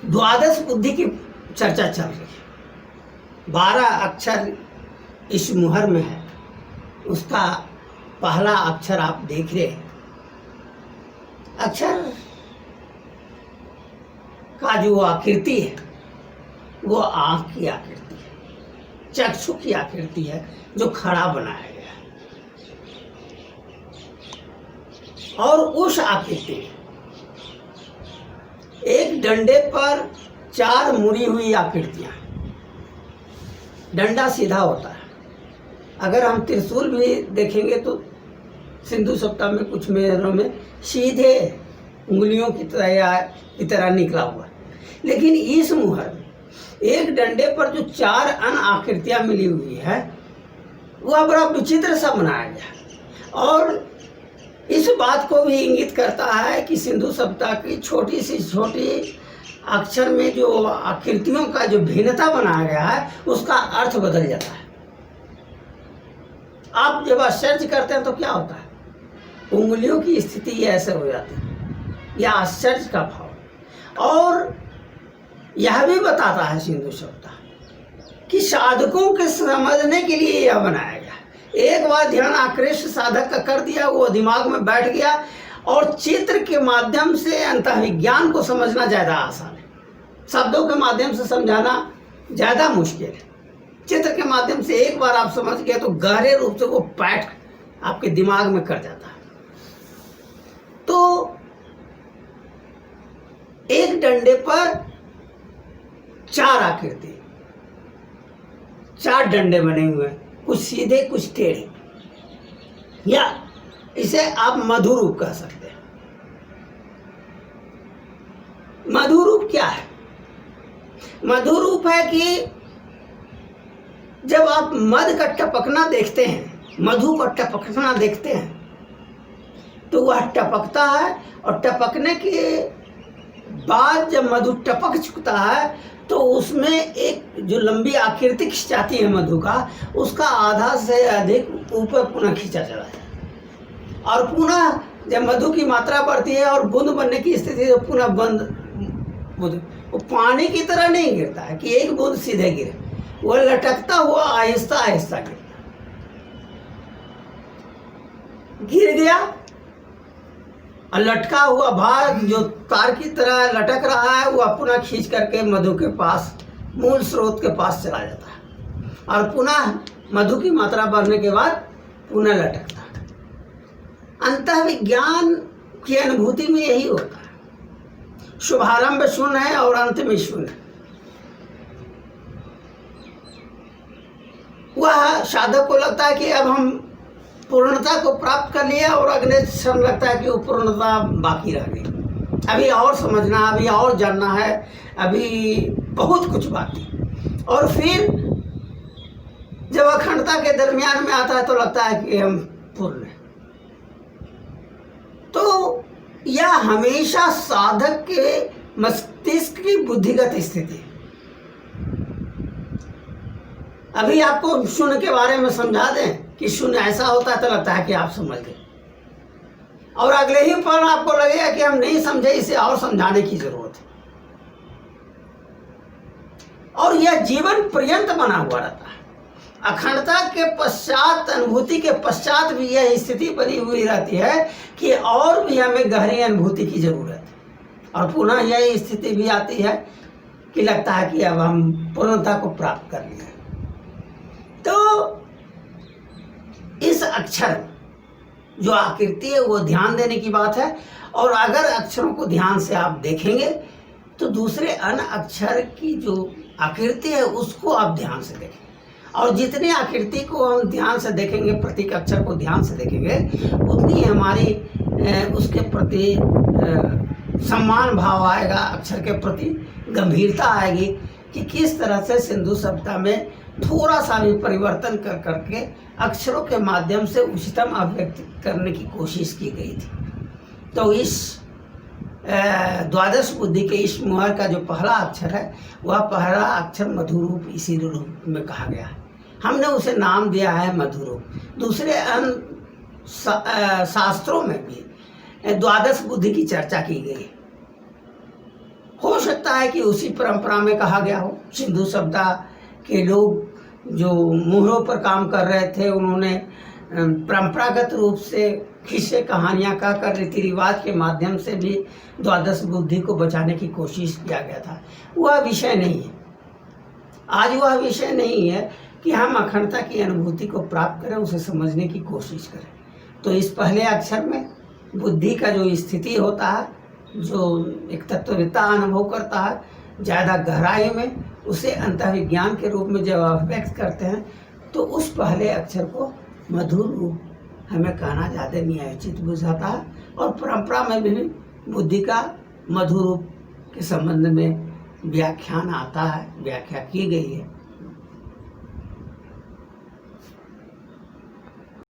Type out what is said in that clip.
द्वादश बुद्धि की चर्चा चल रही है। 12 अक्षर इस मुहर में है। उसका पहला अक्षर आप देख रहे हैं। अक्षर का जो आकृति है वो आँख की आकृति है, चक्षु की आकृति है, जो खड़ा बनाया गया है। और उस आकृति में एक डंडे पर 4 मुड़ी हुई आकृतियां। डंडा सीधा होता है। अगर हम त्रिशूल भी देखेंगे तो सिंधु सप्ताह में कुछ मेहरों में सीधे उंगलियों की तरह निकला हुआ है। लेकिन इस मुहर में एक डंडे पर जो 4 अन्य आकृतियां मिली हुई है वह बड़ा विचित्र सा बनाया गया। और इस बात को भी इंगित करता है कि सिंधु सप्ताह की छोटी सी छोटी अक्षर में जो आकृतियों का जो भिन्नता बनाया गया है उसका अर्थ बदल जाता है। आप जब आश्चर्य करते हैं तो क्या होता है, उंगलियों की स्थिति ऐसे हो जाती है, यह आश्चर्य का भाव। और यह भी बताता है सिंधु सप्ताह कि साधकों के समझने के लिए यह बनाया गया। एक बार ध्यान आकृष्ट साधक का कर दिया, वो दिमाग में बैठ गया। और चित्र के माध्यम से अंतर्विज्ञान को समझना ज़्यादा आसान है, शब्दों के माध्यम से समझाना ज़्यादा मुश्किल है। चित्र के माध्यम से एक बार आप समझ गए तो गहरे रूप से वो बैठ आपके दिमाग में कर जाता है। तो एक डंडे पर 4 आकृति, 4 डंडे बने हुए हैं, कुछ सीधे कुछ टेढ़े, या इसे आप मधु रूप कह सकते हैं। मधु रूप क्या है? मधु रूप है कि जब आप मध का टपकना देखते हैं, मधु का टपकना देखते हैं, तो वह टपकता है और टपकने के बाद जब मधु टपक चुकता है तो उसमें एक जो लंबी आकृति खिंचाती है मधु का, उसका आधा से अधिक ऊपर पुनः खींचा चला जाता है। और पुनः जब मधु की मात्रा बढ़ती है और बूंद बनने की स्थिति तो पुनः बंद बूंद, वो पानी की तरह नहीं गिरता है कि एक बूंद सीधे गिरे, वो लटकता हुआ आहिस्ता आहिस्ता गिरता। गिर गया और लटका हुआ भाग जो तार की तरह लटक रहा है वह पुनः खींच करके मधु के पास, मूल स्रोत के पास चला जाता है। और पुनः मधु की मात्रा बढ़ने के बाद पुनः लटकता है। अंतर्विज्ञान की अनुभूति में यही होता है। शुभारंभ शून्य है और अंत में शून्य। वह साधक को लगता है कि अब हम पूर्णता को प्राप्त कर लिया और अगले क्षण लगता है कि वो पूर्णता बाकी रह गई, अभी और समझना, अभी और जानना है, अभी बहुत कुछ बाकी। और फिर जब अखंडता के दरमियान में आता है तो लगता है कि हम पूर्ण हैं। तो यह हमेशा साधक के मस्तिष्क की बुद्धिगत स्थिति। अभी आपको शून्य के बारे में समझा दें कि शून्य ऐसा होता है तो लगता है कि आप समझ गए, और अगले ही पल आपको लगेगा कि हम नहीं समझे, इसे और समझाने की जरूरत है। और यह जीवन पर्यंत बना हुआ रहता है। अखंडता के पश्चात, अनुभूति के पश्चात भी यह स्थिति बनी हुई रहती है कि और भी हमें गहरी अनुभूति की जरूरत है। और पुनः यह स्थिति भी आती है कि लगता है कि अब हम पूर्णता को प्राप्त कर लिए। तो इस अक्षर जो आकृति है वो ध्यान देने की बात है। और अगर अक्षरों को ध्यान से आप देखेंगे तो दूसरे अन्य अक्षर की जो आकृति है उसको आप ध्यान से देखेंगे। और जितनी आकृति को हम ध्यान से देखेंगे, प्रत्येक अक्षर को ध्यान से देखेंगे, उतनी हमारी उसके प्रति सम्मान भाव आएगा, अक्षर के प्रति गंभीरता आएगी कि किस तरह से सिंधु सभ्यता में थोड़ा सा भी परिवर्तन कर करके अक्षरों के माध्यम से उच्चतम अभिव्यक्ति करने की कोशिश की गई थी। तो इस द्वादश बुद्धि के इस मुहर का जो पहला अक्षर है वह पहला अक्षर मधुरूप इसी रूप में कहा गया है। हमने उसे नाम दिया है मधुरूप। दूसरे शास्त्रों में भी द्वादश बुद्धि की चर्चा की गई। हो सकता है कि उसी परंपरा में कहा गया हो। सिंधु सभ्यता के लोग जो मुहरों पर काम कर रहे थे, उन्होंने परंपरागत रूप से किस्से कहानियाँ कहकर रीति रिवाज के माध्यम से भी द्वादश बुद्धि को बचाने की कोशिश किया गया था। वह विषय नहीं है, आज वह विषय नहीं है कि हम अखंडता की अनुभूति को प्राप्त करें, उसे समझने की कोशिश करें। तो इस पहले अक्षर में बुद्धि का जो स्थिति होता है, जो एक तत्ववेत्ता अनुभव करता है ज़्यादा गहराई में, उसे अंतर्विज्ञान के रूप में जब अभिव्यक्त करते हैं, तो उस पहले अक्षर को मधुर रूप हमें कहना ज़्यादा न्यायोचित बुझाता है। और परंपरा में भी बुद्धि का मधुर रूप के संबंध में व्याख्यान आता है, व्याख्या की गई है।